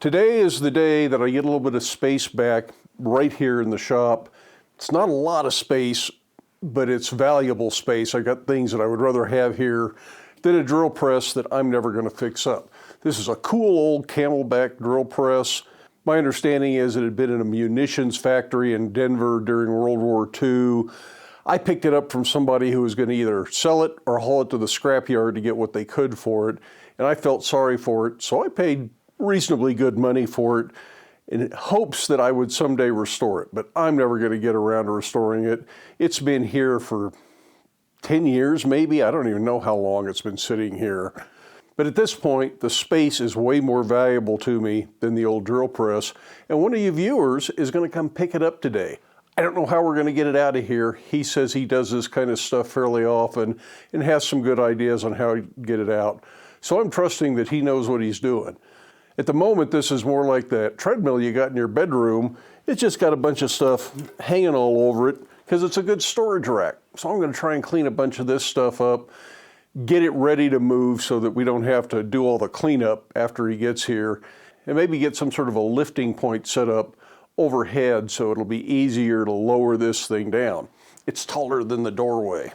Today is the day that I get a little bit of space back right here in the shop. It's not a lot of space, but it's valuable space. I got things that I would rather have here than a drill press that I'm never going to fix up. This is a cool old Camelback drill press. My understanding is it had been in a munitions factory in Denver during World War II. I picked it up from somebody who was going to either sell it or haul it to the scrapyard to get what they could for it, and I felt sorry for it, so I paid reasonably good money for it in hopes that I would someday restore it, but I'm never going to get around to restoring it. It's been here for 10 years maybe. I don't even know how long it's been sitting here. But at this point, the space is way more valuable to me than the old drill press, and one of you viewers is going to come pick it up today. I don't know how we're going to get it out of here. He says he does this kind of stuff fairly often and has some good ideas on how to get it out. So I'm trusting that he knows what he's doing. At the moment, this is more like that treadmill you got in your bedroom. It's just got a bunch of stuff hanging all over it because it's a good storage rack. So I'm going to try and clean a bunch of this stuff up, get it ready to move so that we don't have to do all the cleanup after he gets here, and maybe get some sort of a lifting point set up overhead so it'll be easier to lower this thing down. It's taller than the doorway.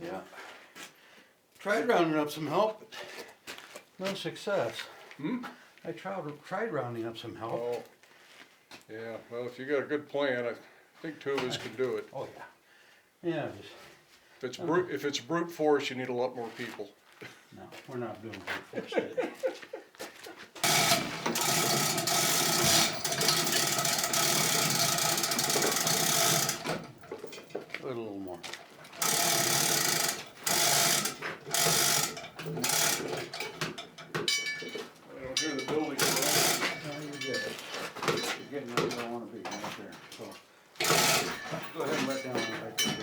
Yeah, tried rounding up some help, but no success. I tried rounding up some help. Oh, yeah, well, if you got a good plan, I think two of us can do it. Oh yeah, yeah. If it's brute force, you need a lot more people. No, we're not doing brute force today. A little more. I don't hear the building. No, you're good. You're getting where you don't want to be right there. So go ahead and let down right there. Just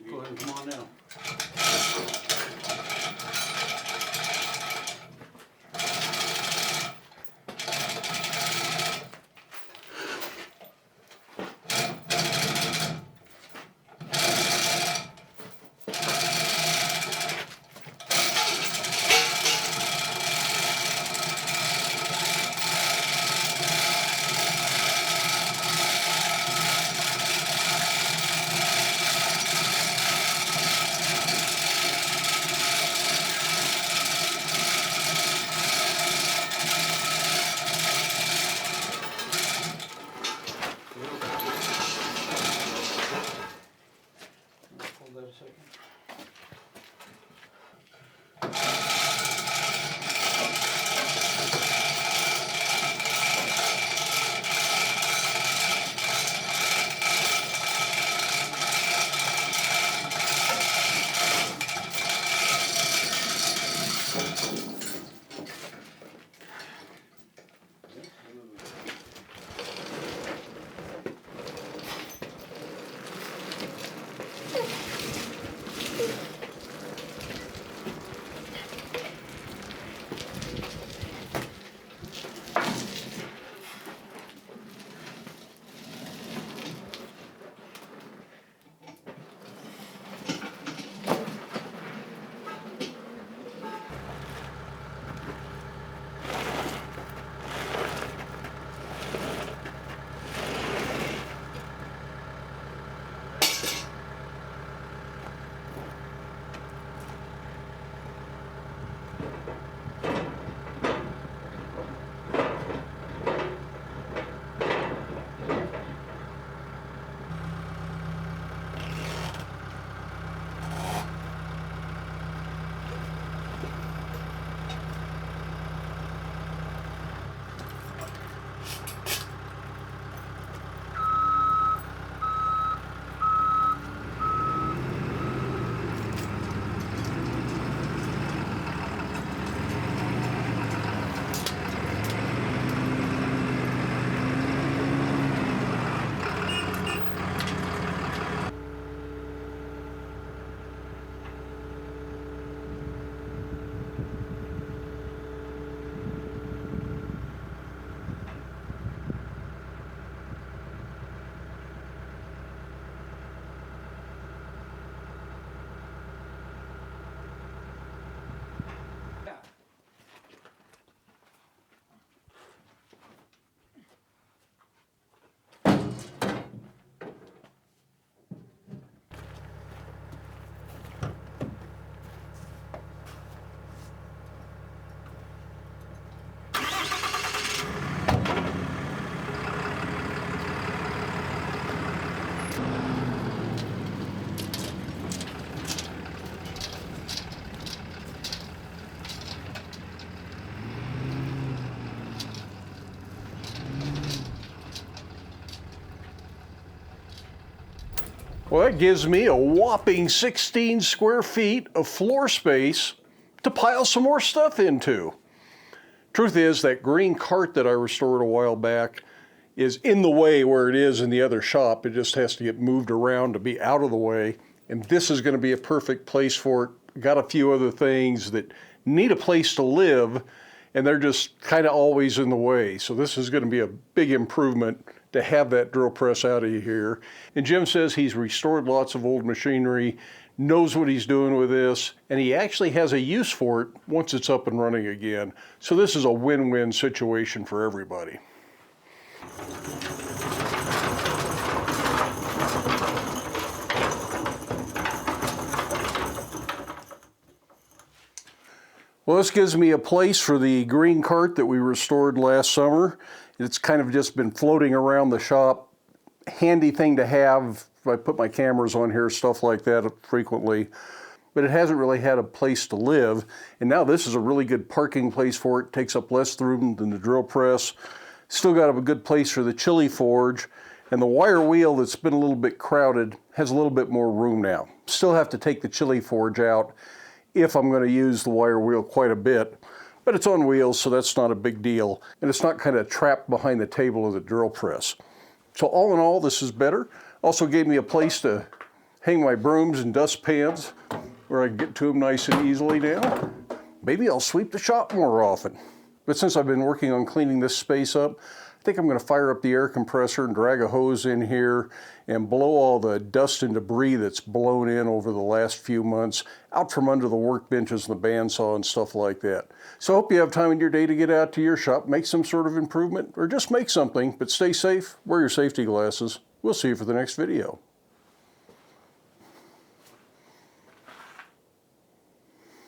go ahead and come on down. Hold that a second. Well, that gives me a whopping 16 square feet of floor space to pile some more stuff into. Truth is, that green cart that I restored a while back is in the way where it is in the other shop. It just has to get moved around to be out of the way. And this is going to be a perfect place for it. Got a few other things that need a place to live, and they're just kind of always in the way. So this is going to be a big improvement to have that drill press out of here. And Jim says he's restored lots of old machinery, knows what he's doing with this, and he actually has a use for it once it's up and running again. So this is a win-win situation for everybody. Well, this gives me a place for the green cart that we restored last summer. It's kind of just been floating around the shop. Handy thing to have. I put my cameras on here, stuff like that frequently. But it hasn't really had a place to live. And now this is a really good parking place for it. Takes up less room than the drill press. Still got a good place for the chili forge. And the wire wheel that's been a little bit crowded has a little bit more room now. Still have to take the chili forge out if I'm going to use the wire wheel quite a bit. But it's on wheels, so that's not a big deal. And it's not kind of trapped behind the table of the drill press. So all in all, this is better. Also gave me a place to hang my brooms and dustpans where I can get to them nice and easily now. Maybe I'll sweep the shop more often. But since I've been working on cleaning this space up, I think I'm going to fire up the air compressor and drag a hose in here and blow all the dust and debris that's blown in over the last few months out from under the workbenches and the bandsaw and stuff like that. So I hope you have time in your day to get out to your shop, make some sort of improvement, or just make something, but stay safe, wear your safety glasses. We'll see you for the next video.